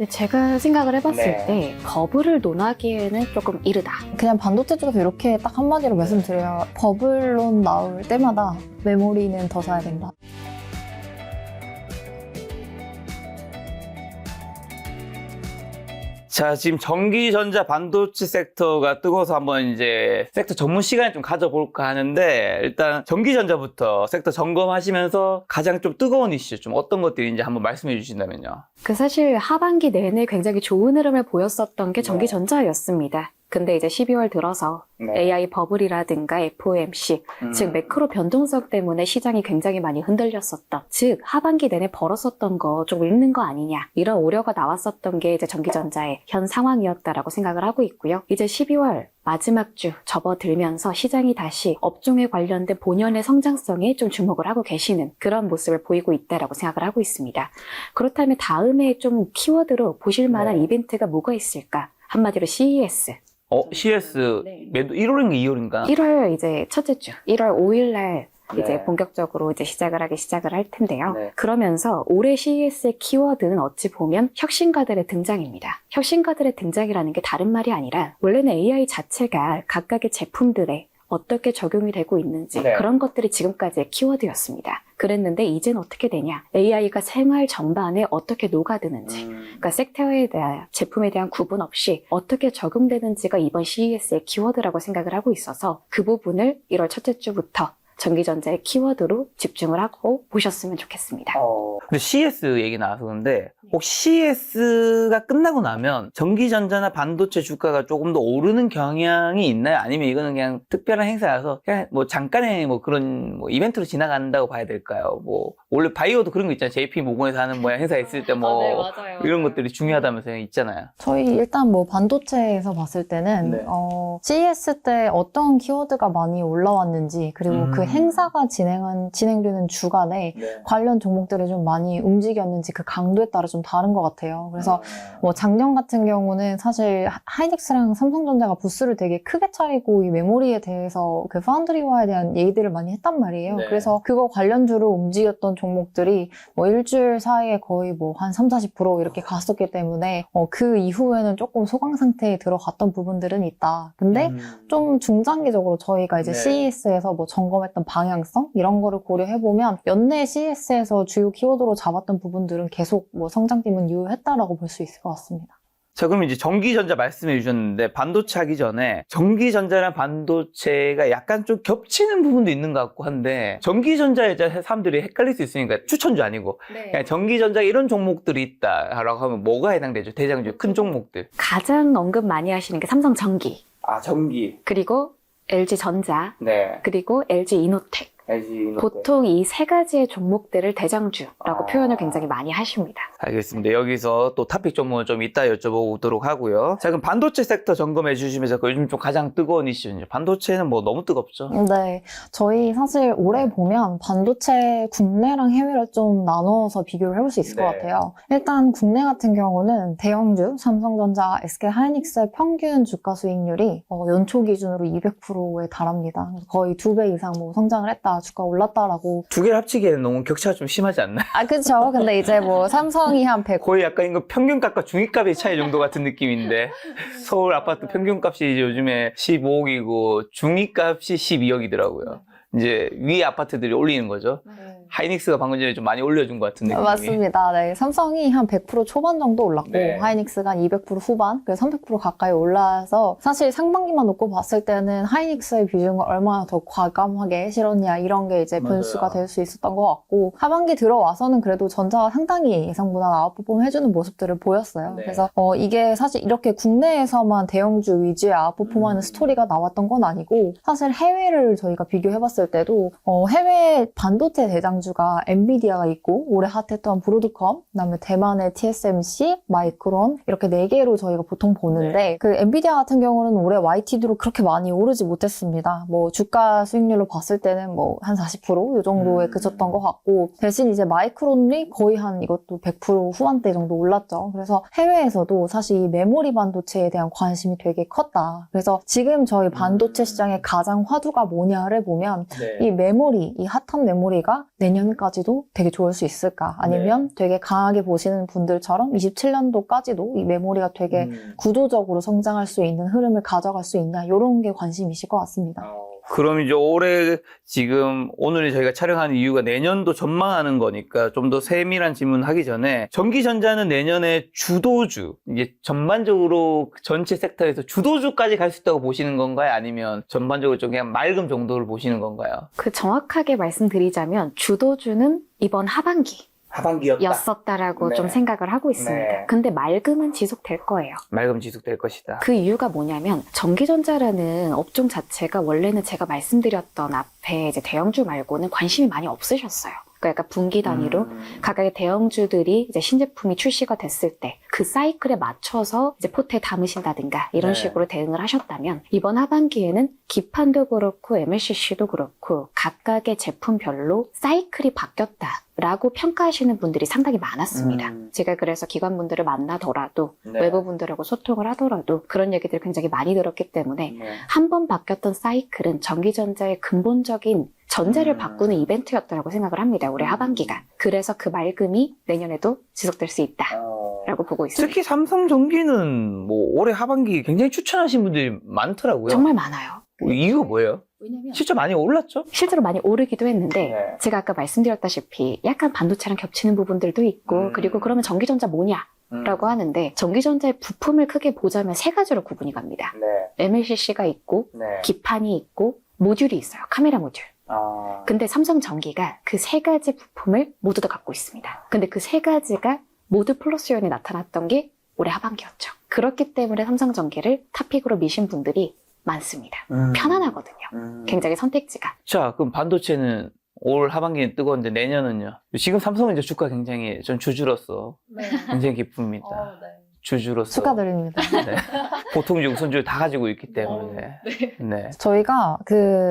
제가 생각을 해봤을 네. 때 버블을 논하기에는 조금 이르다. 그냥 반도체 쪽에서 이렇게 딱 한마디로 말씀드려요. 버블론 나올 때마다 메모리는 더 사야 된다. 자, 지금 전기전자 반도체 섹터가 뜨거워서 한번 이제 섹터 전문 시간을 좀 가져볼까 하는데, 일단 전기전자부터 섹터 점검하시면서 가장 좀 뜨거운 이슈, 좀 어떤 것들인지 한번 말씀해 주신다면요. 사실 하반기 내내 굉장히 좋은 흐름을 보였었던 게 전기전자였습니다. 근데 이제 12월 들어서 AI 버블이라든가 FOMC, 즉 매크로 변동성 때문에 시장이 굉장히 많이 흔들렸었던, 즉 하반기 내내 벌었었던 거 좀 읽는 거 아니냐, 이런 우려가 나왔었던 게 이제 전기전자의 현 상황이었다라고 생각을 하고 있고요. 이제 12월 마지막 주 접어들면서 시장이 다시 업종에 관련된 본연의 성장성에 좀 주목을 하고 계시는 그런 모습을 보이고 있다라고 생각을 하고 있습니다. 그렇다면 다음에 좀 키워드로 보실 만한 이벤트가 뭐가 있을까? 한마디로 CES. CS 네. 1월인가 2월인가? 1월 이제 첫째 주, 1월 5일 날 네. 이제 본격적으로 이제 시작을 할 텐데요. 네. 그러면서 올해 CES의 키워드는 어찌 보면 혁신가들의 등장입니다. 혁신가들의 등장이라는 게 다른 말이 아니라 원래는 AI 자체가 각각의 제품들에 어떻게 적용이 되고 있는지 그런 것들이 지금까지의 키워드였습니다. 그랬는데 이제는 어떻게 되냐? AI가 생활 전반에 어떻게 녹아드는지, 그러니까 섹터에 대한 제품에 대한 구분 없이 어떻게 적용되는지가 이번 CES의 키워드라고 생각을 하고 있어서 그 부분을 1월 첫째 주부터 전기전자의 키워드로 집중을 하고 보셨으면 좋겠습니다. 근데 CS 얘기 나와서 그런데, 혹시 CS가 끝나고 나면 전기전자나 반도체 주가가 조금 더 오르는 경향이 있나요? 아니면 이거는 그냥 특별한 행사여서 그냥 뭐 잠깐의 뭐 그런 뭐 이벤트로 지나간다고 봐야 될까요? 뭐 원래 바이오도 그런 거 있잖아요. JP 모건에서 하는 뭐 행사 있을 때 뭐 맞아요. 이런 것들이 중요하다면서 있잖아요. 저희 일단 뭐 반도체에서 봤을 때는 CES 때 어떤 키워드가 많이 올라왔는지, 그리고 그 행사가 진행되는 주간에 관련 종목들이 좀 많이 움직였는지 그 강도에 따라 좀 다른 것 같아요. 그래서 뭐 작년 같은 경우는 사실 하이닉스랑 삼성전자가 부스를 되게 크게 차리고 이 메모리에 대해서 그 파운드리와에 대한 얘기들을 많이 했단 말이에요. 그래서 그거 관련주로 움직였던 종목들이 뭐 일주일 사이에 거의 뭐 한 30-40% 이렇게 갔었기 때문에 그 이후에는 조금 소강 상태에 들어갔던 부분들은 있다. 근데 좀 중장기적으로 저희가 이제 CES에서 뭐 점검했던 방향성 이런 거를 고려해보면 연내 CES에서 주요 키워드로 잡았던 부분들은 계속 뭐 성장팀은 유효했다라고 볼 수 있을 것 같습니다. 자, 그럼 이제 전기전자 말씀해 주셨는데, 반도체 하기 전에 전기전자랑 반도체가 약간 좀 겹치는 부분도 있는 것 같고 한데, 전기전자에 사람들이 헷갈릴 수 있으니까 추천주 아니고 그냥 전기전자 이런 종목들이 있다라고 하면 뭐가 해당되죠? 대장주 큰 종목들. 가장 언급 많이 하시는 게 삼성전기, 전기. 그리고 LG전자, 네. 그리고 LG이노텍. 보통 이 세 가지의 종목들을 대장주라고 표현을 굉장히 많이 하십니다. 알겠습니다. 여기서 또 토픽 종목을 좀 이따 여쭤보도록 하고요. 자, 그럼 반도체 섹터 점검해 주시면서 요즘 좀 가장 뜨거운 이슈는 반도체는 뭐 너무 뜨겁죠? 네, 저희 사실 올해 보면 반도체 국내랑 해외를 좀 나눠서 비교를 해볼 수 있을 것 같아요. 일단 국내 같은 경우는 대형주, 삼성전자, SK하이닉스의 평균 주가 수익률이 연초 기준으로 200%에 달합니다. 거의 2배 이상 뭐 성장을 했다, 주가 올랐다라고. 두 개를 합치기에는 너무 격차가 좀 심하지 않나요? 그쵸. 근데 이제 뭐 삼성이 한 100. 거의 약간 이거 평균값과 중위값의 차이 정도 같은 느낌인데, 서울 아파트 평균값이 요즘에 15억이고 중위값이 12억이더라고요. 이제 위에 아파트들이 올리는 거죠. 하이닉스가 방금 전에 좀 많이 올려준 것 같은 느낌이. 맞습니다. 네, 삼성이 한 100% 초반 정도 올랐고 하이닉스가 한 200% 후반, 그래서 300% 가까이 올라서 사실 상반기만 놓고 봤을 때는 하이닉스의 비중을 얼마나 더 과감하게 실었냐 이런 게 이제 변수가 될 수 있었던 것 같고, 하반기 들어와서는 그래도 전자가 상당히 예상보다 아웃퍼폼 해주는 모습들을 보였어요. 그래서 이게 사실 이렇게 국내에서만 대형주 위주의 아웃퍼폼하는 스토리가 나왔던 건 아니고, 사실 해외를 저희가 비교해봤을 때도 해외 반도체 대장주가 엔비디아가 있고, 올해 핫했던 브로드컴, 그다음에 대만의 TSMC, 마이크론 이렇게 4개로 저희가 보통 보는데 그 엔비디아 같은 경우는 올해 YTD로 그렇게 많이 오르지 못했습니다. 뭐 주가 수익률로 봤을 때는 뭐 한 40% 이 정도에 그쳤던 것 같고, 대신 이제 마이크론이 거의 한 이것도 100% 후반대 정도 올랐죠. 그래서 해외에서도 사실 이 메모리 반도체에 대한 관심이 되게 컸다. 그래서 지금 저희 반도체 시장의 가장 화두가 뭐냐를 보면 이 메모리, 이 핫한 메모리가 내년까지도 되게 좋을 수 있을까? 아니면 되게 강하게 보시는 분들처럼 27년도까지도 이 메모리가 되게 구도적으로 성장할 수 있는 흐름을 가져갈 수 있냐? 이런 게 관심이실 것 같습니다. 그럼 이제 올해 지금 오늘 저희가 촬영하는 이유가 내년도 전망하는 거니까 좀 더 세밀한 질문 하기 전에 전기전자는 내년에 주도주, 이게 전반적으로 전체 섹터에서 주도주까지 갈 수 있다고 보시는 건가요? 아니면 전반적으로 좀 그냥 맑음 정도를 보시는 건가요? 그 정확하게 말씀드리자면 주도주는 이번 하반기 하반기였다. 였었다라고 네. 좀 생각을 하고 있습니다. 네. 근데 맑음은 지속될 거예요. 맑음 지속될 것이다. 그 이유가 뭐냐면 전기전자라는 업종 자체가 원래는 제가 말씀드렸던 앞에 이제 대형주 말고는 관심이 많이 없으셨어요. 그러니까 약간 분기 단위로 각각의 대형주들이 이제 신제품이 출시가 됐을 때 그 사이클에 맞춰서 이제 포트에 담으신다든가 이런 네. 식으로 대응을 하셨다면 이번 하반기에는 기판도 그렇고 MLCC도 그렇고 각각의 제품별로 사이클이 바뀌었다라고 평가하시는 분들이 상당히 많았습니다. 제가 그래서 기관분들을 만나더라도 네. 외부분들하고 소통을 하더라도 그런 얘기들을 굉장히 많이 들었기 때문에 한 번 바뀌었던 사이클은 전기전자의 근본적인 전제를 바꾸는 이벤트였다고 생각을 합니다. 올해 하반기가. 그래서 그 맑음이 내년에도 지속될 수 있다라고 보고 있습니다. 특히 삼성전기는 뭐 올해 하반기 굉장히 추천하신 분들이 많더라고요. 정말 많아요. 이유가 뭐예요? 왜냐면 실제 많이 올랐죠? 실제로 많이 오르기도 했는데 네. 제가 아까 말씀드렸다시피 약간 반도체랑 겹치는 부분들도 있고 그리고 그러면 전기전자 뭐냐? 라고 하는데 전기전자의 부품을 크게 보자면 세 가지로 구분이 갑니다. 네. MLCC가 있고 네. 기판이 있고 모듈이 있어요. 카메라 모듈. 아. 근데 삼성전기가 그 세 가지 부품을 모두 다 갖고 있습니다. 근데 그 세 가지가 모두 플러스 요인이 나타났던 게 올해 하반기였죠. 그렇기 때문에 삼성전기를 탑픽으로 미신 분들이 많습니다. 편안하거든요. 굉장히 선택지가. 자, 그럼 반도체는 올 하반기는 뜨거운데 내년은요? 지금 삼성은 이제 주가 굉장히 전 주주로서 굉장히 기쁩니다. 주주로서. 축하드립니다. 네. 보통 이제 우선주를 다 가지고 있기 때문에. 네. 저희가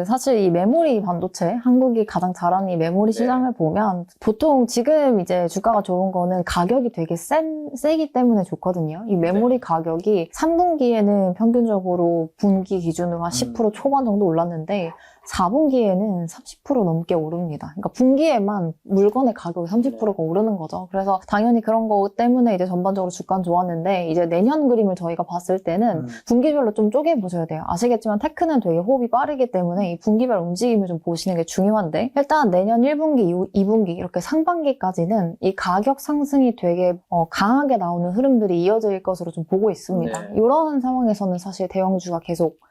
사실 이 메모리 반도체, 한국이 가장 잘하는 이 메모리 시장을 보면 보통 지금 이제 주가가 좋은 거는 가격이 되게 세기 때문에 좋거든요. 이 메모리 가격이 3분기에는 평균적으로 분기 기준으로 한 10% 초반 정도 올랐는데 4분기에는 30% 넘게 오릅니다. 그러니까 분기에만 물건의 가격이 30%가 오르는 거죠. 그래서 당연히 그런 거 때문에 이제 전반적으로 주가는 좋았는데 이제 내년 그림을 저희가 봤을 때는 분기별로 좀 쪼개보셔야 돼요. 아시겠지만 테크는 되게 호흡이 빠르기 때문에 이 분기별 움직임을 좀 보시는 게 중요한데 일단 내년 1분기, 2분기 이렇게 상반기까지는 이 가격 상승이 되게 강하게 나오는 흐름들이 이어질 것으로 좀 보고 있습니다. 네. 이런 상황에서는 사실 대형주가 계속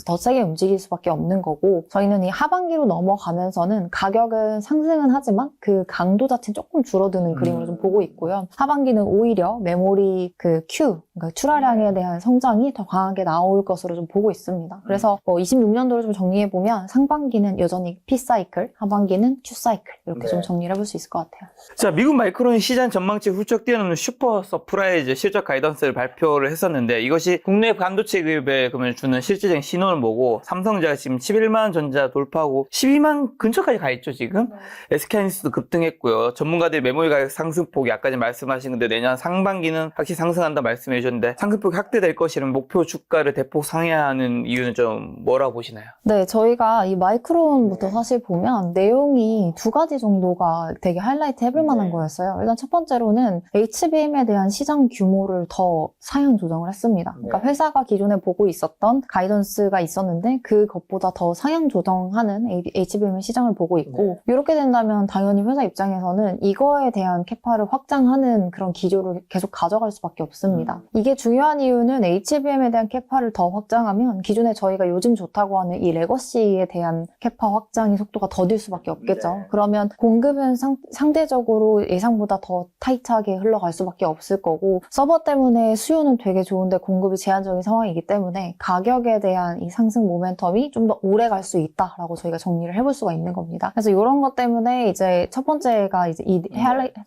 더 세게 움직일 수밖에 없는 거고 저희는 이 하반기로 넘어가면서는 가격은 상승은 하지만 그 강도 자체는 조금 줄어드는 그림으로 좀 보고 있고요. 하반기는 오히려 메모리 그러니까 출하량에 대한 성장이 더 강하게 나올 것으로 좀 보고 있습니다. 그래서 26년도를 좀 정리해보면 상반기는 여전히 P사이클, 하반기는 Q사이클 이렇게 좀 정리를 해볼 수 있을 것 같아요. 자, 미국 마이크론이 시장 전망치 훌쩍 뛰어넘는 슈퍼 서프라이즈 실적 가이던스를 발표를 했었는데 이것이 국내 반도체 기업에 그러면 주는 실질적인 신호를 보고 삼성전자가 지금 11만 전자 돌파하고 12만 근처까지 가 있죠, 지금. SK하이닉스도 급등했고요. 전문가들이 메모리 가격 상승폭이 아까 전에 말씀하신 건데 내년 상반기는 확실히 상승한다 말씀해 주셨는데 상승폭이 확대될 것이라면 목표 주가를 대폭 상회하는 이유는 좀 뭐라고 보시나요? 네, 저희가 이 마이크론부터 사실 보면 내용이 두 가지 정도가 되게 하이라이트 해볼 만한 거였어요. 일단 첫 번째로는 HBM에 대한 시장 규모를 더 상향 조정을 했습니다. 그러니까 회사가 기존에 보고 있었던 가이던스가 있었는데 그것보다 더 상향 조정하는 HBM 시장을 보고 있고 이렇게 된다면 당연히 회사 입장에서는 이거에 대한 캐파를 확장하는 그런 기조를 계속 가져갈 수밖에 없습니다. 이게 중요한 이유는 HBM에 대한 캐파를 더 확장하면 기존에 저희가 요즘 좋다고 하는 이 레거시에 대한 캐파 확장의 속도가 더딜 수밖에 없겠죠. 그러면 공급은 상대적으로 예상보다 더 타이트하게 흘러갈 수밖에 없을 거고 서버 때문에 수요는 되게 좋은데 공급이 제한적인 상황이기 때문에 가격에 대한 이 상승 모멘텀이 좀 더 오래 갈 수 있다라고 저희가 정리를 해볼 수가 있는 겁니다. 그래서 이런 것 때문에 이제 첫 번째가 이제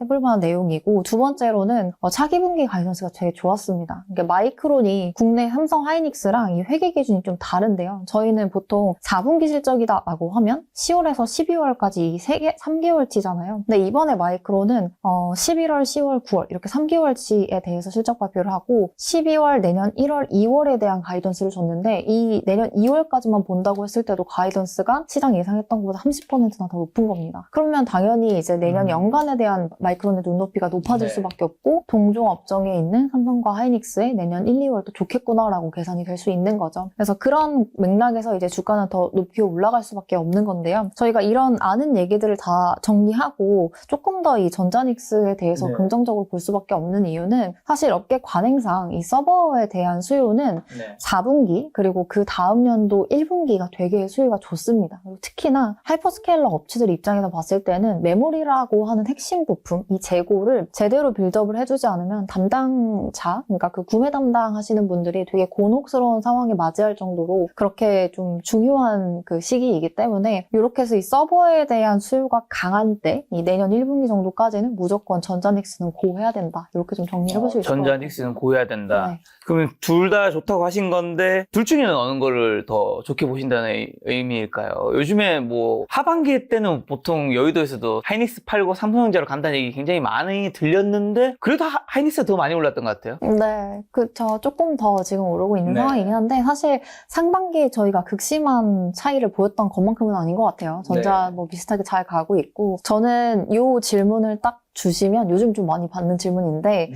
해볼 만한 내용이고 두 번째로는 차기 분기 가이던스가 되게 좋았습니다. 그러니까 마이크론이 국내 삼성 하이닉스랑 이 회계 기준이 좀 다른데요. 저희는 보통 4분기 실적이다라고 하면 10월에서 12월까지 이 3개월치잖아요. 근데 이번에 마이크론은 11월, 10월, 9월 이렇게 3개월치에 대해서 실적 발표를 하고 12월, 내년 1월, 2월에 대한 가이던스를 줬는데 이 내년 2월까지만 본다고 했을 때도 그때도 가이던스가 시장 예상했던 것보다 30%나 더 높은 겁니다. 그러면 당연히 이제 내년 연간에 대한 마이크론의 눈높이가 높아질 네. 수밖에 없고 동종 업종에 있는 삼성과 하이닉스의 내년 1, 2월도 좋겠구나라고 계산이 될 수 있는 거죠. 그래서 그런 맥락에서 이제 주가는 더 높이 올라갈 수밖에 없는 건데요. 저희가 이런 아는 얘기들을 다 정리하고 조금 더 이 전자닉스에 대해서 네. 긍정적으로 볼 수밖에 없는 이유는 사실 업계 관행상 이 서버에 대한 수요는 4분기 그리고 그 다음 연도 1분기가 되게 수요가 좋습니다. 그리고 특히나 하이퍼스케일러 업체들 입장에서 봤을 때는 메모리라고 하는 핵심 부품, 이 재고를 제대로 빌드업을 해주지 않으면 담당자, 그러니까 그 구매 담당하시는 분들이 되게 곤혹스러운 상황에 맞이할 정도로 그렇게 좀 중요한 그 시기이기 때문에 이렇게 해서 이 서버에 대한 수요가 강한 때, 이 내년 1분기 정도까지는 무조건 전자닉스는 고해야 된다. 이렇게 좀 정리해볼 수 있을 것 같아요. 전자닉스는 고해야 된다. 네. 그러면 둘 다 좋다고 하신 건데 둘 중에는 어느 거를 더 좋게 보신다는 의미일까요? 요즘에 뭐 하반기 때는 보통 여의도에서도 하이닉스 팔고 삼성전자로 간다는 얘기 굉장히 많이 들렸는데 그래도 하이닉스가 더 많이 올랐던 것 같아요. 네, 그쵸. 조금 더 지금 오르고 있는 네. 상황이긴 한데 사실 상반기에 저희가 극심한 차이를 보였던 것만큼은 아닌 것 같아요. 전자 네. 뭐 비슷하게 잘 가고 있고 저는 이 질문을 딱 주시면 요즘 좀 많이 받는 질문인데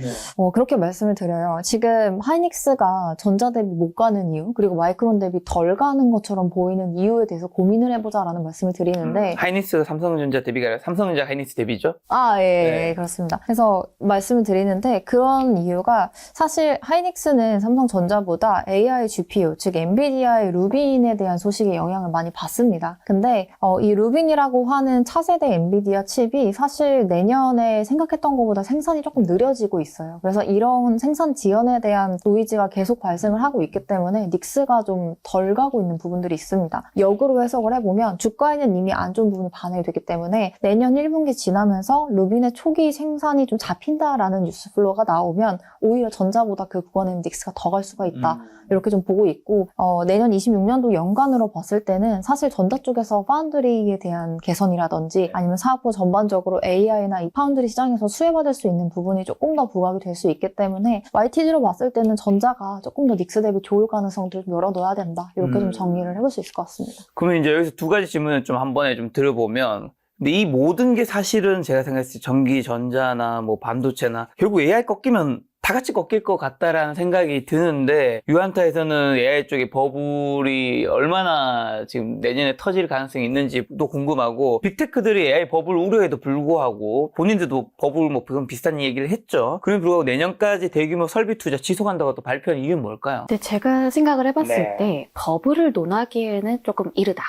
그렇게 말씀을 드려요. 지금 하이닉스가 전자 대비 못 가는 이유 그리고 마이크론 대비 덜 가는 것처럼 보이는 이유에 대해서 고민을 해보자라는 말씀을 드리는데 하이닉스가 삼성전자 대비가 아니라 삼성전자 하이닉스 대비죠? 예, 그렇습니다. 그래서 말씀을 드리는데 그런 이유가 사실 하이닉스는 삼성전자보다 AI GPU, 즉 엔비디아의 루빈에 대한 소식에 영향을 많이 받습니다. 근데 이 루빈이라고 하는 차세대 엔비디아 칩이 사실 내년에 생각했던 것보다 생산이 조금 느려지고 있어요. 그래서 이런 생산 지연에 대한 노이즈가 계속 발생을 하고 있기 때문에 닉스가 좀 덜 가고 있는 부분들이 있습니다. 역으로 해석을 해보면 주가에는 이미 안 좋은 부분이 반영이 되기 때문에 내년 1분기 지나면서 루빈의 초기 생산이 좀 잡힌다라는 뉴스플로우가 나오면 오히려 전자보다 그 구간에는 닉스가 더 갈 수가 있다. 이렇게 좀 보고 있고 내년 26년도 연간으로 봤을 때는 사실 전자 쪽에서 파운드리에 대한 개선이라든지 아니면 사업부 전반적으로 AI나 이 파운드리 시장에서 수혜받을 수 있는 부분이 조금 더 부각이 될 수 있기 때문에 YTD로 봤을 때는 전자가 조금 더 닉스 대비 좋을 가능성들을 좀 열어둬야 된다. 이렇게 좀 정리를 해볼 수 있을 것 같습니다. 그러면 이제 여기서 두 가지 질문을 좀 한 번에 좀 들어보면 근데 이 모든 게 사실은 제가 생각했을 때 전기, 전자나 뭐 반도체나 결국 AI 꺾이면 다 같이 꺾일 것 같다라는 생각이 드는데 유한타에서는 AI 쪽에 버블이 얼마나 지금 내년에 터질 가능성이 있는지도 궁금하고 빅테크들이 AI 버블 우려에도 불구하고 본인들도 버블 뭐 그건 비슷한 얘기를 했죠. 그럼에도 불구하고 내년까지 대규모 설비 투자 지속한다고 또 발표한 이유는 뭘까요? 근데 제가 생각을 해봤을 네. 때 버블을 논하기에는 조금 이르다.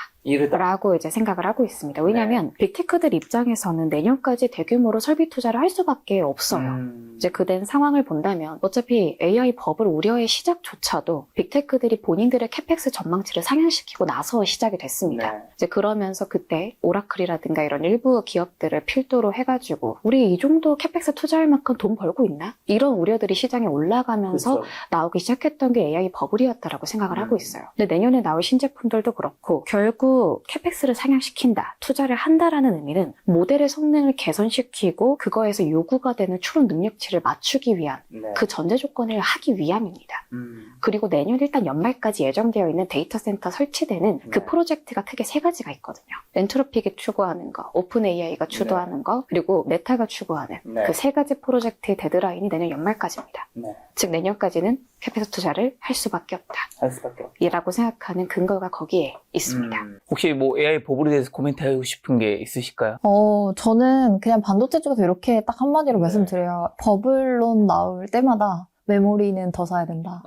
라고 이제 생각을 하고 있습니다. 왜냐하면 빅테크들 입장에서는 내년까지 대규모로 설비 투자를 할 수밖에 없어요. 이제 그된 상황을 본다면 어차피 AI 버블 우려의 시작조차도 빅테크들이 본인들의 캐펙스 전망치를 상향시키고 나서 시작이 됐습니다. 이제 그러면서 그때 오라클이라든가 이런 일부 기업들을 필두로 해가지고 우리 이 정도 캐펙스 투자할 만큼 돈 벌고 있나? 이런 우려들이 시장에 올라가면서 나오기 시작했던 게 AI 버블이었다라고 생각을 하고 있어요. 근데 내년에 나올 신제품들도 그렇고 결국 캐펙스를 상향시킨다, 투자를 한다라는 의미는 모델의 성능을 개선시키고 그거에서 요구가 되는 추론 능력치를 맞추기 위한 그 전제 조건을 하기 위함입니다. 그리고 내년 일단 연말까지 예정되어 있는 데이터 센터 설치되는 그 프로젝트가 크게 세 가지가 있거든요. 엔트로픽이 추구하는 거, 오픈 AI가 주도하는 거, 그리고 메타가 추구하는 그 세 가지 프로젝트의 데드라인이 내년 연말까지입니다. 즉 내년까지는 캐펙스 투자를 할 수밖에 없다. 이라고 생각하는 근거가 거기에 있습니다. 혹시 뭐 AI 버블에 대해서 코멘트하고 싶은 게 있으실까요? 저는 그냥 반도체 쪽에서 이렇게 딱 한마디로 말씀드려요. 버블론 나올 때마다 메모리는 더 사야 된다.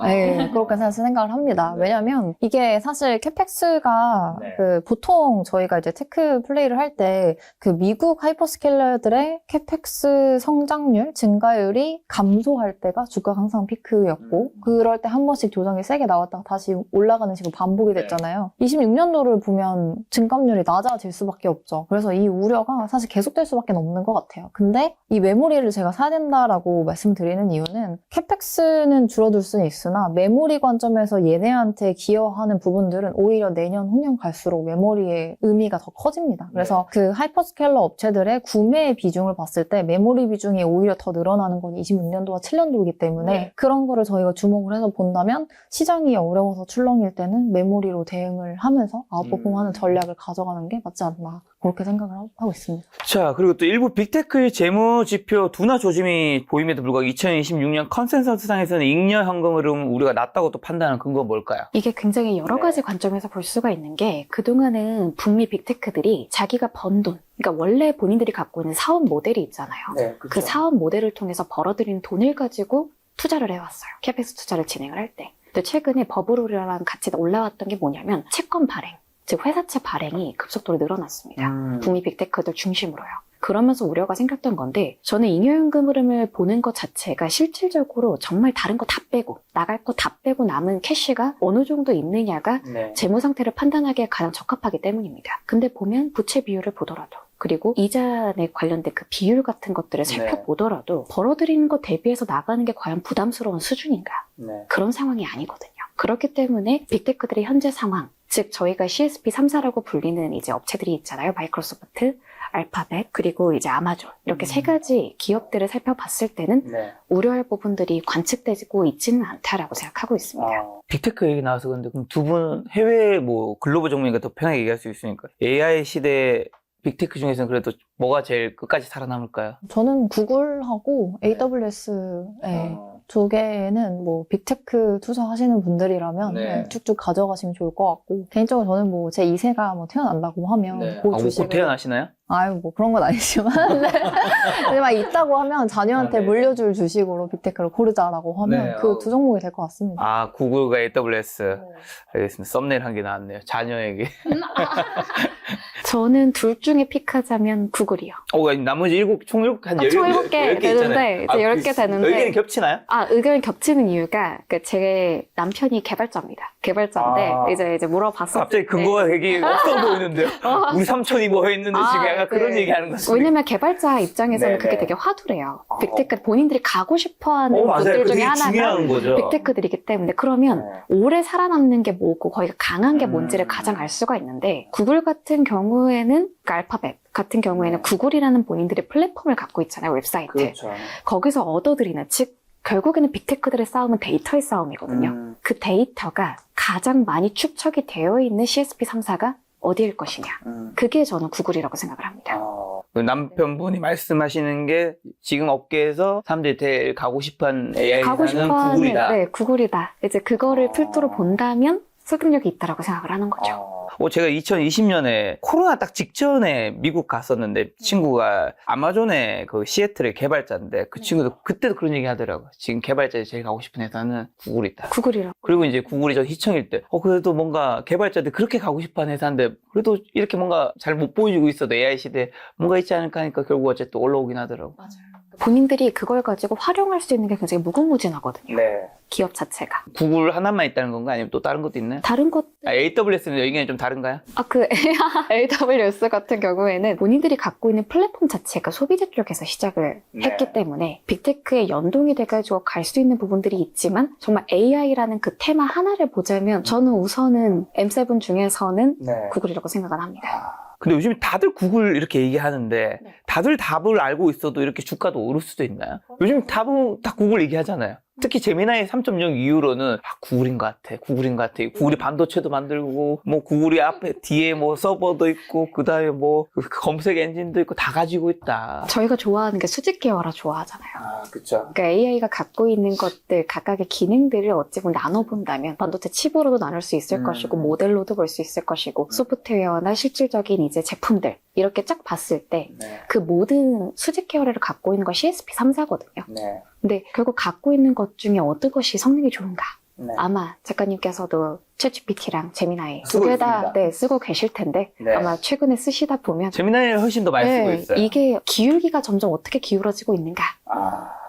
그렇게 생각을 합니다. 왜냐면 이게 사실 캐펙스가 보통 저희가 이제 테크 플레이를 할 때 그 미국 하이퍼스케일러들의 캐펙스 성장률, 증가율이 감소할 때가 주가가 항상 피크였고 그럴 때 한 번씩 조정이 세게 나왔다가 다시 올라가는 식으로 반복이 됐잖아요. 26년도를 보면 증감률이 낮아질 수밖에 없죠. 그래서 이 우려가 사실 계속될 수밖에 없는 것 같아요. 근데 이 메모리를 제가 사야 된다라고 말씀드리는 이유는 캐펙스 CPS는 줄어들 수는 있으나 메모리 관점에서 얘네한테 기여하는 부분들은 오히려 내년, 후년 갈수록 메모리의 의미가 더 커집니다. 그래서 그 하이퍼스케일러 업체들의 구매의 비중을 봤을 때 메모리 비중이 오히려 더 늘어나는 건 26년도와 7년도이기 때문에 그런 거를 저희가 주목을 해서 본다면 시장이 어려워서 출렁일 때는 메모리로 대응을 하면서 아웃퍼폼하는 전략을 가져가는 게 맞지 않나 그렇게 생각을 하고 있습니다. 자, 그리고 또 일부 빅테크의 재무 지표 둔화 조짐이 보임에도 불구하고 2026년 컨센서스상에서는 잉여 현금 흐름 우리가 낮다고 또 판단하는 근거가 뭘까요? 이게 굉장히 여러 가지 관점에서 볼 수가 있는 게 그동안은 북미 빅테크들이 자기가 번 돈, 그러니까 원래 본인들이 갖고 있는 사업 모델이 있잖아요. 그 사업 모델을 통해서 벌어들인 돈을 가지고 투자를 해왔어요. 캐펙스 투자를 진행을 할 때. 근데 최근에 버블오라는 가치가 올라왔던 게 뭐냐면 채권 발행, 즉 회사채 발행이 급속도로 늘어났습니다. 북미 빅테크들 중심으로요. 그러면서 우려가 생겼던 건데 저는 잉여현금 흐름을 보는 것 자체가 실질적으로 정말 다른 거 다 빼고 나갈 거 다 빼고 남은 캐시가 어느 정도 있느냐가 재무 상태를 판단하기에 가장 적합하기 때문입니다. 근데 보면 부채 비율을 보더라도 그리고 이자에 관련된 그 비율 같은 것들을 살펴보더라도 벌어들이는 것 대비해서 나가는 게 과연 부담스러운 수준인가? 그런 상황이 아니거든요. 그렇기 때문에 빅테크들의 현재 상황, 즉 저희가 CSP 3사라고 불리는 이제 업체들이 있잖아요. 마이크로소프트, 알파벳, 그리고 이제 아마존 이렇게 세 가지 기업들을 살펴봤을 때는 우려할 부분들이 관측되고 있지는 않다라고 생각하고 있습니다. 빅테크 얘기 나와서 그런데 그럼 두 분 해외 뭐 글로벌 정보니까 더 편하게 얘기할 수 있으니까 AI 시대 빅테크 중에서는 그래도 뭐가 제일 끝까지 살아남을까요? 저는 구글하고 AWS에 두 개는 뭐 빅테크 투자하시는 분들이라면 쭉쭉 가져가시면 좋을 것 같고 개인적으로 저는 뭐 제 2세가 뭐 태어난다고 하면 그 곧 주식을 태어나시나요? 아유 뭐 그런 건 아니지만 네. 하지만 있다고 하면 자녀한테 물려줄 주식으로 빅테크를 고르자라고 하면 그 두 종목이 될 것 같습니다. 아, 구글과 AWS. 알겠습니다. 썸네일 한 개 나왔네요. 자녀에게. 저는 둘 중에 픽하자면 구글이요. 나머지 총 7개, 총 7개 되는데, 이제 10개 되는데. 의견이 겹치나요? 의견이 겹치는 이유가, 제 남편이 개발자입니다. 개발자인데, 이제 물어봤었을 갑자기 근거가 되게 없어 보이는데요? 우리 삼촌이 뭐 했는데 지금 약간 그런 얘기 하는 거죠. 왜냐면 개발자 입장에서는 그게 되게 화두래요. 빅테크, 본인들이 가고 싶어 하는 것들 중에 하나가 빅테크들이기 때문에. 그러면 오래 살아남는 게 뭐고, 거기가 강한 게 뭔지를 가장 알 수가 있는데, 구글 같은 경우에는, 그러니까 알파벳 같은 경우에는 구글이라는 본인들의 플랫폼을 갖고 있잖아요, 웹사이트. 그렇죠. 거기서 얻어들이는, 즉, 결국에는 빅테크들의 싸움은 데이터의 싸움이거든요. 그 데이터가 가장 많이 축적이 되어 있는 CSP 3사가 어디일 것이냐. 그게 저는 구글이라고 생각을 합니다. 남편분이 말씀하시는 게 지금 업계에서 사람들이 제일 가고 싶어하는 AI 가고 회사는 싶어하는, 구글이다. 네, 구글이다. 이제 그거를 필두로 본다면 설득력이 있다라고 생각을 하는 거죠. 제가 2020년에 코로나 딱 직전에 미국 갔었는데 친구가 아마존의 그 시애틀의 개발자인데 그 친구도 그때도 그런 얘기 하더라고요. 지금 개발자들이 제일 가고 싶은 회사는 구글이다. 구글이라고. 그리고 이제 구글이 저 희청일 때 그래도 뭔가 개발자들이 그렇게 가고 싶어하는 회사인데 그래도 이렇게 뭔가 잘 못 보여주고 있어도 AI 시대에 뭔가 있지 않을까 하니까 결국 어쨌든 올라오긴 하더라고요. 맞아요. 본인들이 그걸 가지고 활용할 수 있는 게 굉장히 무궁무진하거든요. 기업 자체가. 구글 하나만 있다는 건가? 아니면 또 다른 것도 있나요? 다른 것, AWS는 의견이 좀 다른가요? AWS 같은 경우에는 본인들이 갖고 있는 플랫폼 자체가 소비자 쪽에서 시작을 했기 때문에 빅테크에 연동이 돼가지고 갈 수 있는 부분들이 있지만 정말 AI라는 그 테마 하나를 보자면 저는 우선은 M7 중에서는 구글이라고 생각을 합니다. 근데 요즘 다들 구글 이렇게 얘기하는데 다들 답을 알고 있어도 이렇게 주가도 오를 수도 있나요? 요즘 답은 다 구글 얘기하잖아요. 특히 제미나이 3.0 이후로는 구글인 것 같아. 구글이 반도체도 만들고 뭐 구글이 앞에 뒤에 뭐 서버도 있고 그다음에 뭐 검색 엔진도 있고 다 가지고 있다. 저희가 좋아하는 게 수직 계열화 좋아하잖아요. 그렇죠. 그러니까 AI가 갖고 있는 것들 각각의 기능들을 어찌 보면 나눠본다면 반도체 칩으로도 나눌 수 있을 것이고 모델로도 볼 수 있을 것이고 소프트웨어나 실질적인 이제 제품들 이렇게 쫙 봤을 때 그 모든 수직 계열화를 갖고 있는 건 CSP 3사거든요. 근데 결국 갖고 있는 것 중에 어떤 것이 성능이 좋은가? 아마 작가님께서도 챗GPT랑 제미나이 두 개 다 쓰고 계실 텐데 아마 최근에 쓰시다 보면 제미나이를 훨씬 더 많이 쓰고 있어요. 이게 기울기가 점점 어떻게 기울어지고 있는가?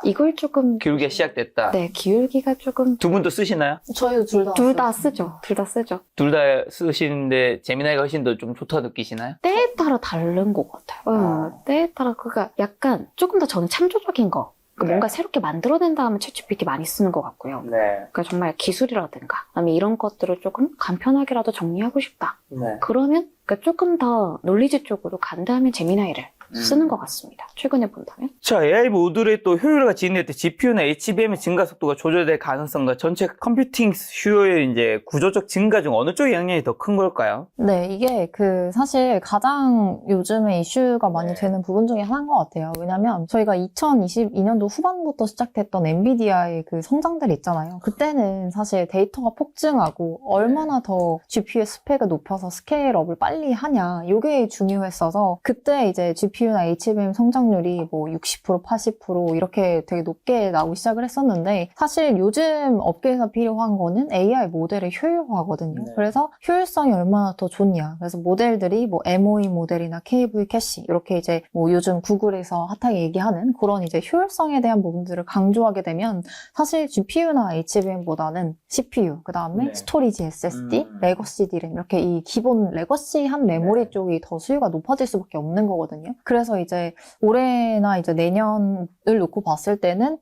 이걸 조금 기울기가 시작됐다. 네, 기울기가 조금 두 분도 쓰시나요? 저희도 둘 다 쓰죠. 둘 다 쓰죠. 둘 다 쓰시는데 제미나이가 훨씬 더 좀 좋다 느끼시나요? 때에 따라 다른 것 같아요. 때에 따라 그가 약간 조금 더 저는 창조적인 거 네. 뭔가 새롭게 만들어낸다 하면 챗GPT 많이 쓰는 것 같고요. 네. 그러니까 정말 기술이라든가 아니면 이런 것들을 조금 간편하게라도 정리하고 싶다. 네. 그러면 그러니까 조금 더 논리지 쪽으로 간다면 제미나이를 쓰는 것 같습니다. 최근에 본다면. 자, AI 모듈의 또 효율화가 진행될 때 GPU나 HBM의 증가 속도가 조절될 가능성과 전체 컴퓨팅 수요의 이제 구조적 증가 중 어느 쪽의 영향이 더 큰 걸까요? 네, 이게 사실 가장 요즘에 이슈가 많이 되는 부분 중에 하나인 것 같아요. 왜냐면 저희가 2022년도 후반부터 시작됐던 엔비디아의 그 성장들 있잖아요. 그때는 사실 데이터가 폭증하고 얼마나 더 GPU의 스펙을 높여서 스케일업을 빨리 하냐, 이게 중요했어서 그때 이제 GPU나 HBM 성장률이 뭐 60%, 80% 이렇게 되게 높게 나오기 시작을 했었는데 사실 요즘 업계에서 필요한 거는 AI 모델의 효율화거든요. 네. 그래서 효율성이 얼마나 더 좋냐. 그래서 모델들이 뭐 MOE 모델이나 KV 캐시 이렇게 이제 뭐 요즘 구글에서 핫하게 얘기하는 그런 이제 효율성에 대한 부분들을 강조하게 되면 사실 GPU나 HBM보다는 CPU, 그 다음에 네. 스토리지 SSD, 레거시 DRAM 이렇게 이 기본 레거시한 메모리 쪽이 더 수요가 높아질 수밖에 없는 거거든요. 그래서 이제 올해나 이제 내년을 놓고 봤을 때는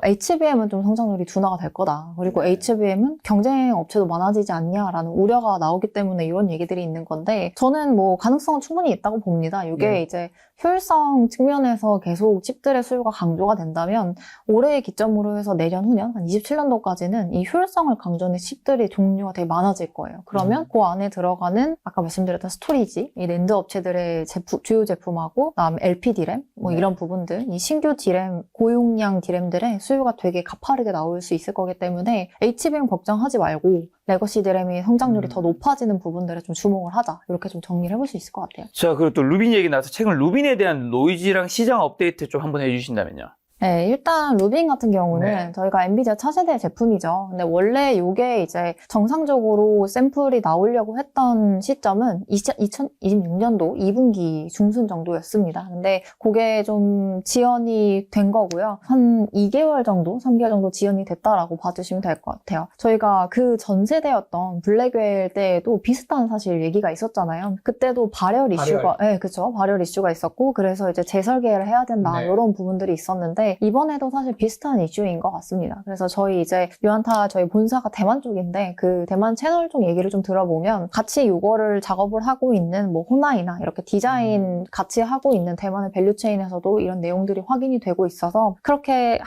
HBM은 좀 성장률이 둔화가 될 거다. 그리고 HBM은 경쟁 업체도 많아지지 않냐라는 우려가 나오기 때문에 이런 얘기들이 있는 건데 저는 뭐 가능성은 충분히 있다고 봅니다. 이게 이제 효율성 측면에서 계속 칩들의 수요가 강조가 된다면 올해의 기점으로 해서 내년 후년 한 27년도까지는 이 효율성을 강조하는 칩들의 종류가 되게 많아질 거예요. 그러면 그 안에 들어가는 아까 말씀드렸던 스토리지, 이 랜드 업체들의 주요 제품하고 그다음에 LP 디램 뭐 이런 부분들, 이 신규 디램, 고용량 디램들의 수요가 되게 가파르게 나올 수 있을 거기 때문에 HBM 걱정하지 말고 레거시 디램이 성장률이 더 높아지는 부분들에 좀 주목을 하자. 이렇게 좀 정리를 해볼 수 있을 것 같아요. 자, 그리고 또 루빈 얘기 나와서 최근 루빈에 대한 노이즈랑 시장 업데이트 좀 한번 해주신다면요. 네, 일단 루빈 같은 경우는 저희가 엔비디아 차세대 제품이죠. 근데 원래 이게 이제 정상적으로 샘플이 나오려고 했던 시점은 2026년도 2분기 중순 정도였습니다. 근데 그게 좀 지연이 된 거고요. 한 2개월 정도, 3개월 정도 지연이 됐다라고 봐주시면 될 것 같아요. 저희가 그 전 세대였던 블랙웰 때에도 비슷한 사실 얘기가 있었잖아요. 그때도 발열 이슈가, 네, 그쵸. 발열 이슈가 있었고, 그래서 이제 재설계를 해야 된다, 이런 부분들이 있었는데, 이번에도 사실 비슷한 이슈인 것 같습니다. 그래서 저희 이제 유안타 저희 본사가 대만 쪽인데 그 대만 채널 쪽 얘기를 좀 들어보면 같이 이거를 작업을 하고 있는 뭐 호나이나 이렇게 디자인 같이 하고 있는 대만의 밸류체인에서도 이런 내용들이 확인이 되고 있어서 그렇게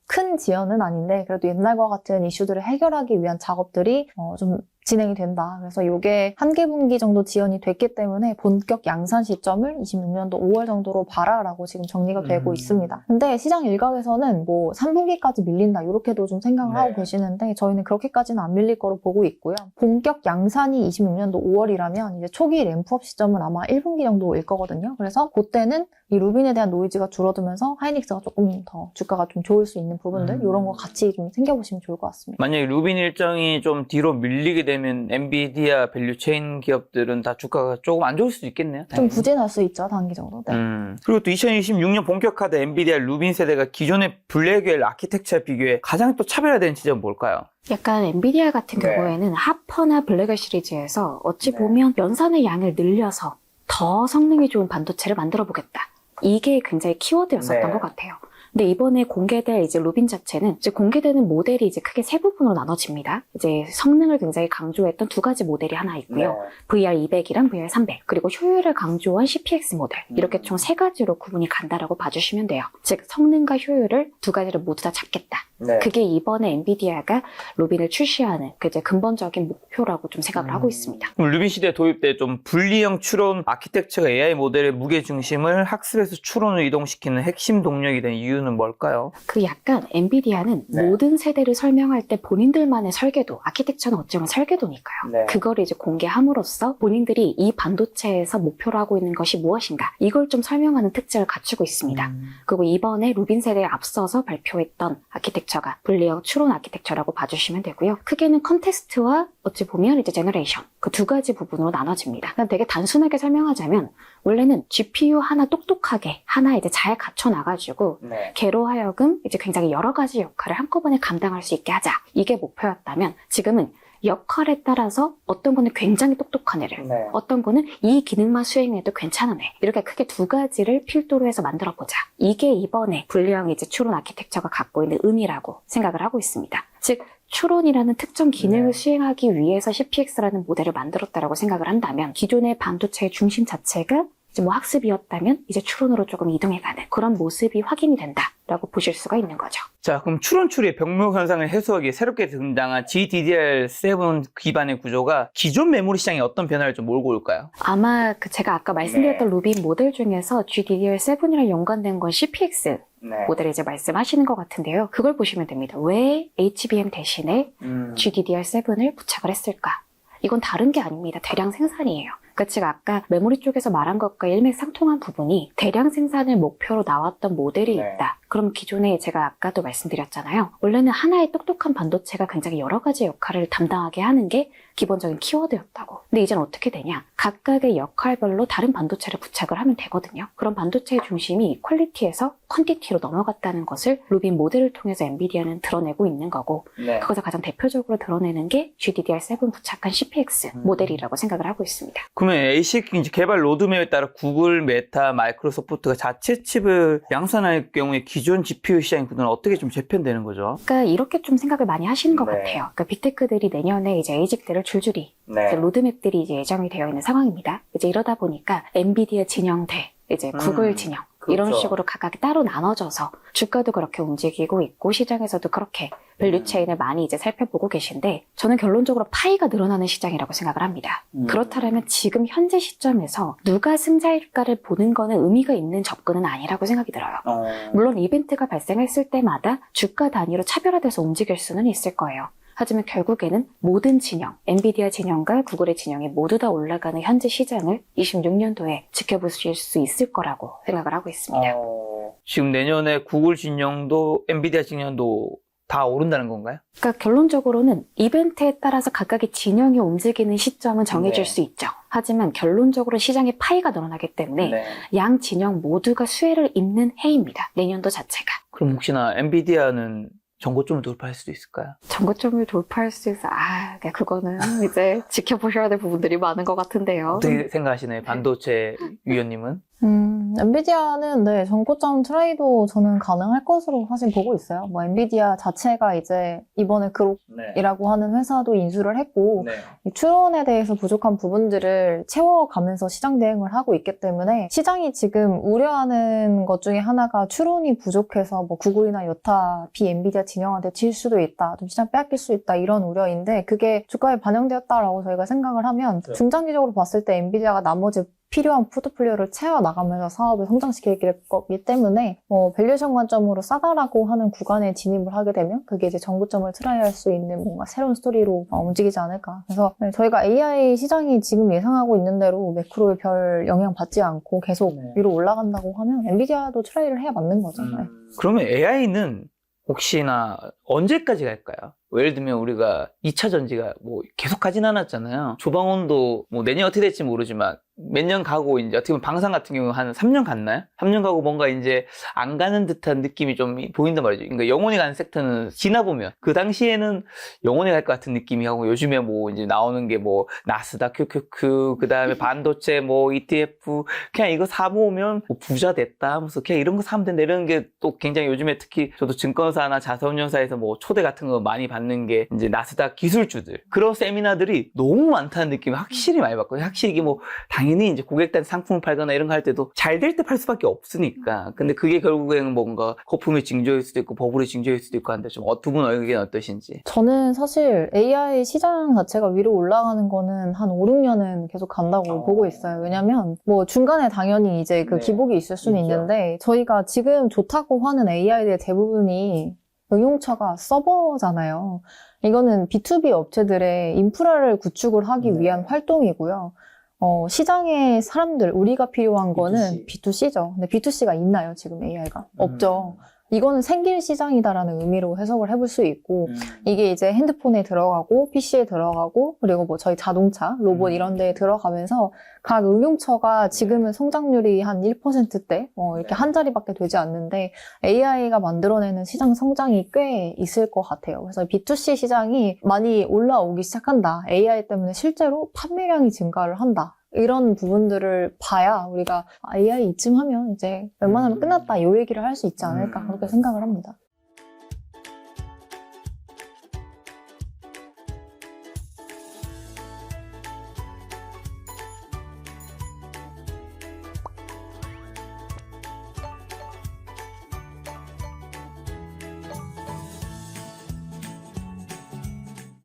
큰 지연은 아닌데 그래도 옛날과 같은 이슈들을 해결하기 위한 작업들이 좀 진행이 된다. 그래서 이게 한 개 분기 정도 지연이 됐기 때문에 본격 양산 시점을 26년도 5월 정도로 봐라라고 지금 정리가 되고 있습니다. 근데 시장 일각에서는 뭐 3분기까지 밀린다 이렇게도 좀 생각을 하고 계시는데 저희는 그렇게까지는 안 밀릴 거로 보고 있고요. 본격 양산이 26년도 5월이라면 이제 초기 램프업 시점은 아마 1분기 정도일 거거든요. 그래서 그때는 이 루빈에 대한 노이즈가 줄어들면서 하이닉스가 조금 더 주가가 좀 좋을 수 있는 부분들 이런 거 같이 좀 챙겨보시면 좋을 것 같습니다. 만약에 루빈 일정이 좀 뒤로 밀리게 되면 엔비디아 밸류체인 기업들은 다 주가가 조금 안 좋을 수도 있겠네요. 좀 부진할 수 있죠, 단기적으로. 네. 그리고 또 2026년 본격화된 엔비디아 루빈 세대가 기존의 블랙웰 아키텍처에 비교해 가장 또 차별화된 지점은 뭘까요? 약간 엔비디아 같은 경우에는 하퍼나 블랙웰 시리즈에서 어찌 보면 연산의 양을 늘려서 더 성능이 좋은 반도체를 만들어 보겠다. 이게 굉장히 키워드였었던 것 같아요. 근데 이번에 공개될 이제 루빈 자체는 이제 공개되는 모델이 이제 크게 세 부분으로 나눠집니다. 이제 성능을 굉장히 강조했던 두 가지 모델이 하나 있고요. VR200이랑 VR300 그리고 효율을 강조한 CPX 모델 이렇게 총 세 가지로 구분이 간다라고 봐주시면 돼요. 즉 성능과 효율을 두 가지를 모두 다 잡겠다. 그게 이번에 엔비디아가 루빈을 출시하는 그 이제 근본적인 목표라고 좀 생각을 하고 있습니다. 그럼 루빈 시대에 도입돼 좀 분리형 추론 아키텍처가 AI 모델의 무게 중심을 학습에서 추론으로 이동시키는 핵심 동력이 된 이유는 뭘까요? 그 약간 엔비디아는 모든 세대를 설명할 때 본인들만의 설계도, 아키텍처는 어쩌면 설계도니까요. 그거를 이제 공개함으로써 본인들이 이 반도체에서 목표로 하고 있는 것이 무엇인가 이걸 좀 설명하는 특징을 갖추고 있습니다. 그리고 이번에 루빈 세대에 앞서서 발표했던 아키텍처가 분리형 추론 아키텍처라고 봐주시면 되고요. 크게는 컨텍스트와 어찌 보면 이제 제너레이션 그 두 가지 부분으로 나눠집니다. 그냥 되게 단순하게 설명하자면 원래는 GPU 하나 똑똑하게 하나 이제 잘 갖춰놔가지고 걔로 하여금 이제 굉장히 여러 가지 역할을 한꺼번에 감당할 수 있게 하자. 이게 목표였다면 지금은 역할에 따라서 어떤 거는 굉장히 똑똑한 애를, 네. 어떤 거는 이 기능만 수행해도 괜찮은 애. 이렇게 크게 두 가지를 필두로 해서 만들어보자. 이게 이번에 분류형 이제 추론 아키텍처가 갖고 있는 의미라고 생각을 하고 있습니다. 즉, 추론이라는 특정 기능을 수행하기 위해서 CPX라는 모델을 만들었다라고 생각을 한다면 기존의 반도체의 중심 자체가 이제 뭐 학습이었다면 이제 추론으로 조금 이동해가는 그런 모습이 확인이 된다라고 보실 수가 있는 거죠. 자, 그럼 추론 추리의 병목 현상을 해소하기 위해 새롭게 등장한 GDDR7 기반의 구조가 기존 메모리 시장에 어떤 변화를 좀 몰고 올까요? 아마 제가 아까 말씀드렸던 루비 모델 중에서 GDDR7이랑 연관된 건 CPX 모델을 이제 말씀하시는 것 같은데요. 그걸 보시면 됩니다. 왜 HBM 대신에 GDDR7을 부착을 했을까? 이건 다른 게 아닙니다. 대량 생산이에요. 그러니까 제가 아까 메모리 쪽에서 말한 것과 일맥상통한 부분이 대량 생산을 목표로 나왔던 모델이 있다. 그럼 기존에 제가 아까도 말씀드렸잖아요. 원래는 하나의 똑똑한 반도체가 굉장히 여러 가지 역할을 담당하게 하는 게 기본적인 키워드였다고. 근데 이제는 어떻게 되냐? 각각의 역할별로 다른 반도체를 부착을 하면 되거든요. 그럼 반도체의 중심이 퀄리티에서 퀀티티로 넘어갔다는 것을 루빈 모델을 통해서 엔비디아는 드러내고 있는 거고 그것을 가장 대표적으로 드러내는 게 GDDR7 부착한 CPX 모델이라고 생각을 하고 있습니다. 그러면 ASIC 이제 개발 로드맵에 따라 구글, 메타, 마이크로소프트가 자체 칩을 양산할 경우에 기존 GPU 시장의 구도는 어떻게 좀 재편되는 거죠? 그러니까 이렇게 좀 생각을 많이 하시는 것 같아요. 그러니까 빅테크들이 내년에 이제 ASIC들을 줄줄이 이제 로드맵들이 이제 예정이 되어 있는 상황입니다. 이제 이러다 보니까 엔비디아 진영대, 이제 구글 진영 이런 식으로 각각 따로 나눠져서 주가도 그렇게 움직이고 있고 시장에서도 그렇게 밸류체인을 많이 이제 살펴보고 계신데 저는 결론적으로 파이가 늘어나는 시장이라고 생각을 합니다. 그렇다면 지금 현재 시점에서 누가 승자일까를 보는 거는 의미가 있는 접근은 아니라고 생각이 들어요. 물론 이벤트가 발생했을 때마다 주가 단위로 차별화돼서 움직일 수는 있을 거예요. 하지만 결국에는 모든 진영, 엔비디아 진영과 구글의 진영이 모두 다 올라가는 현재 시장을 26년도에 지켜보실 수 있을 거라고 생각을 하고 있습니다. 지금 내년에 구글 진영도 엔비디아 진영도 다 오른다는 건가요? 그러니까 결론적으로는 이벤트에 따라서 각각의 진영이 움직이는 시점은 정해질 수 있죠. 하지만 결론적으로 시장의 파이가 늘어나기 때문에 양 진영 모두가 수혜를 입는 해입니다. 내년도 자체가. 그럼 혹시나 엔비디아는 전고점을 돌파할 수도 있을까요? 전고점을 돌파할 수 있어. 그거는 이제 지켜보셔야 될 부분들이 많은 것 같은데요. 어떻게 생각하시나요? 반도체 위원님은? 엔비디아는 네, 전고점 트레이도 저는 가능할 것으로 사실 보고 있어요. 뭐 엔비디아 자체가 이제 이번에 그룹이라고 하는 회사도 인수를 했고 이 추론에 대해서 부족한 부분들을 채워가면서 시장 대응을 하고 있기 때문에 시장이 지금 우려하는 것 중에 하나가 추론이 부족해서 뭐 구글이나 여타 비엔비디아 진영한테 질 수도 있다, 좀 시장 빼앗길 수 있다 이런 우려인데 그게 주가에 반영되었다라고 저희가 생각을 하면 중장기적으로 봤을 때 엔비디아가 나머지 필요한 포트폴리오를 채워나가면서 사업을 성장시킬 거기 때문에 밸류에이션 관점으로 싸다라고 하는 구간에 진입을 하게 되면 그게 이제 전고점을 트라이할 수 있는 뭔가 새로운 스토리로 움직이지 않을까. 그래서 저희가 AI 시장이 지금 예상하고 있는 대로 매크로에 별 영향 받지 않고 계속 위로 올라간다고 하면 엔비디아도 트라이를 해야 맞는 거죠. 그러면 AI는 혹시나 언제까지 갈까요? 예를 들면 우리가 2차 전지가 뭐 계속 가진 않았잖아요. 조방원도 뭐 내년 어떻게 될지 모르지만 몇 년 가고 이제 어떻게 보면 방산 같은 경우 한 3년 갔나요? 3년 가고 뭔가 이제 안 가는 듯한 느낌이 좀 보인단 말이죠. 그러니까 영원히 가는 섹터는 지나보면 그 당시에는 영원히 갈 것 같은 느낌이 하고 요즘에 뭐 이제 나오는 게 뭐 나스닥, QQQ, 그 다음에 반도체 뭐 ETF 그냥 이거 사모으면 뭐 부자 됐다 하면서 그냥 이런 거 사면 된다 이런 게 또 굉장히 요즘에 특히 저도 증권사나 자산운용사에서 뭐 초대 같은 거 많이 받는 게 이제 나스닥 기술주들 그런 세미나들이 너무 많다는 느낌이 확실히 많이 받거든요. 확실히 이게 뭐 당연히 이제 고객단 상품을 팔거나 이런 거 할 때도 잘 될 때 팔 수밖에 없으니까. 근데 그게 결국에는 뭔가 거품의 징조일 수도 있고 버블의 징조일 수도 있고 한데 좀 두 분 의견 어떠신지? 저는 사실 AI 시장 자체가 위로 올라가는 거는 한 5, 6년은 계속 간다고 보고 있어요. 왜냐면 뭐 중간에 당연히 이제 그 기복이 있을 수는 있는데 저희가 지금 좋다고 하는 AI들 대부분이 응용처가 서버잖아요. 이거는 B2B 업체들의 인프라를 구축을 하기 위한 활동이고요. 시장의 사람들, 우리가 필요한 거는 B2C죠. 근데 B2C가 있나요, 지금 AI가? 없죠. 이거는 생길 시장이다라는 의미로 해석을 해볼 수 있고 이게 이제 핸드폰에 들어가고 PC에 들어가고 그리고 뭐 저희 자동차, 로봇 이런 데에 들어가면서 각 응용처가 지금은 성장률이 한 1%대 이렇게 한 자리밖에 되지 않는데 AI가 만들어내는 시장 성장이 꽤 있을 것 같아요. 그래서 B2C 시장이 많이 올라오기 시작한다. AI 때문에 실제로 판매량이 증가를 한다. 이런 부분들을 봐야 우리가 AI 이쯤 하면 이제 웬만하면 끝났다 이 얘기를 할 수 있지 않을까 그렇게 생각을 합니다.